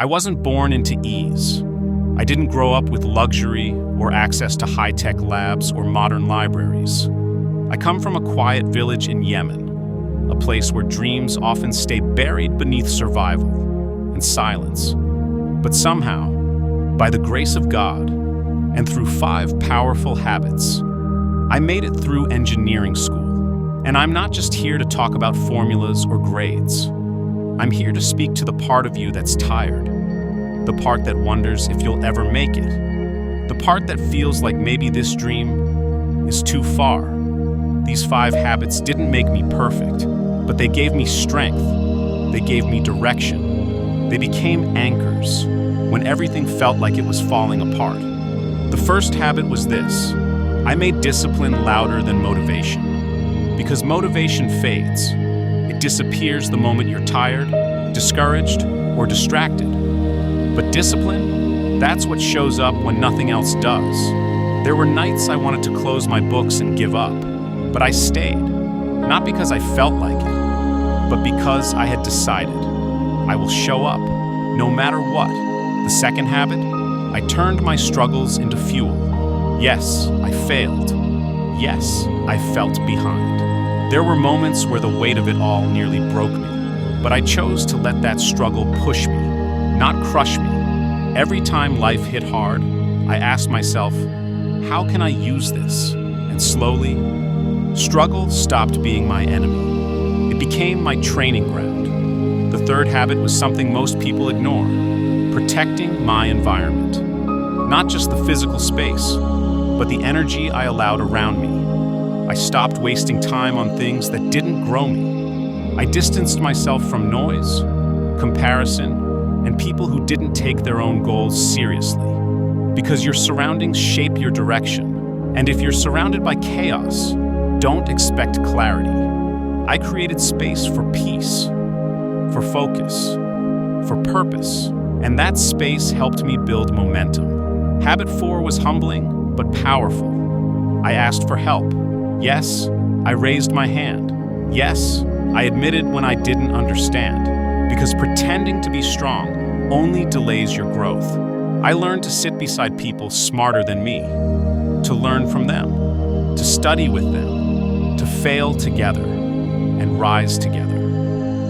I wasn't born into ease. I didn't grow up with luxury or access to high-tech labs or modern libraries. I come from a quiet village in Yemen, a place where dreams often stay buried beneath survival and silence. But somehow, by the grace of God and through 5 powerful habits, I made it through engineering school. And I'm not just here to talk about formulas or grades. I'm here to speak to the part of you that's tired, the part that wonders if you'll ever make it, the part that feels like maybe this dream is too far. These 5 habits didn't make me perfect, but they gave me strength. They gave me direction. They became anchors when everything felt like it was falling apart. The first habit was this: I made discipline louder than motivation. Because motivation fades. It disappears the moment you're tired, discouraged, or distracted. But discipline, that's what shows up when nothing else does. There were nights I wanted to close my books and give up, but I stayed. Not because I felt like it, but because I had decided. I will show up, no matter what. The second habit, I turned my struggles into fuel. Yes, I failed. Yes, I felt behind. There were moments where the weight of it all nearly broke me, but I chose to let that struggle push me, not crush me. Every time life hit hard, I asked myself, how can I use this? And slowly, struggle stopped being my enemy. It became my training ground. The third habit was something most people ignore: protecting my environment. Not just the physical space, but the energy I allowed around me. I stopped wasting time on things that didn't grow me. I distanced myself from noise, comparison, and people who didn't take their own goals seriously. Because your surroundings shape your direction. And if you're surrounded by chaos, don't expect clarity. I created space for peace, for focus, for purpose. And that space helped me build momentum. Habit 4 was humbling, but powerful. I asked for help. Yes, I raised my hand. Yes, I admitted when I didn't understand. Because pretending to be strong only delays your growth. I learned to sit beside people smarter than me, to learn from them, to study with them, to fail together, and rise together.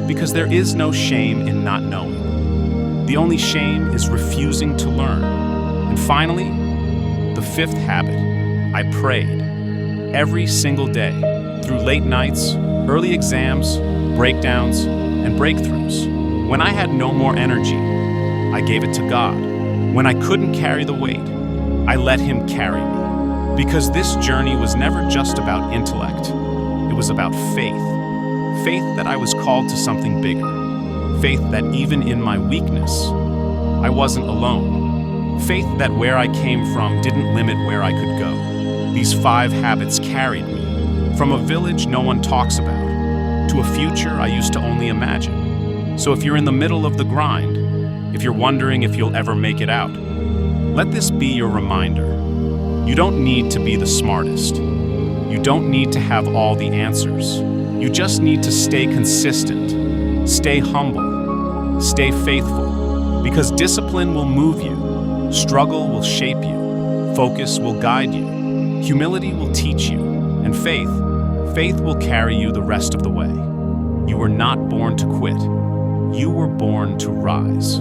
Because there is no shame in not knowing. The only shame is refusing to learn. And finally, the 5th habit, I prayed. Every single day, through late nights, early exams, breakdowns, and breakthroughs. When I had no more energy, I gave it to God. When I couldn't carry the weight, I let Him carry me. Because this journey was never just about intellect. It was about faith. Faith that I was called to something bigger. Faith that even in my weakness, I wasn't alone. Faith that where I came from didn't limit where I could go. These 5 habits carried me from a village no one talks about to a future I used to only imagine. So if you're in the middle of the grind, if you're wondering if you'll ever make it out, let this be your reminder. You don't need to be the smartest. You don't need to have all the answers. You just need to stay consistent, stay humble, stay faithful, because discipline will move you, struggle will shape you, focus will guide you. Humility will teach you, and faith will carry you the rest of the way. You were not born to quit. You were born to rise.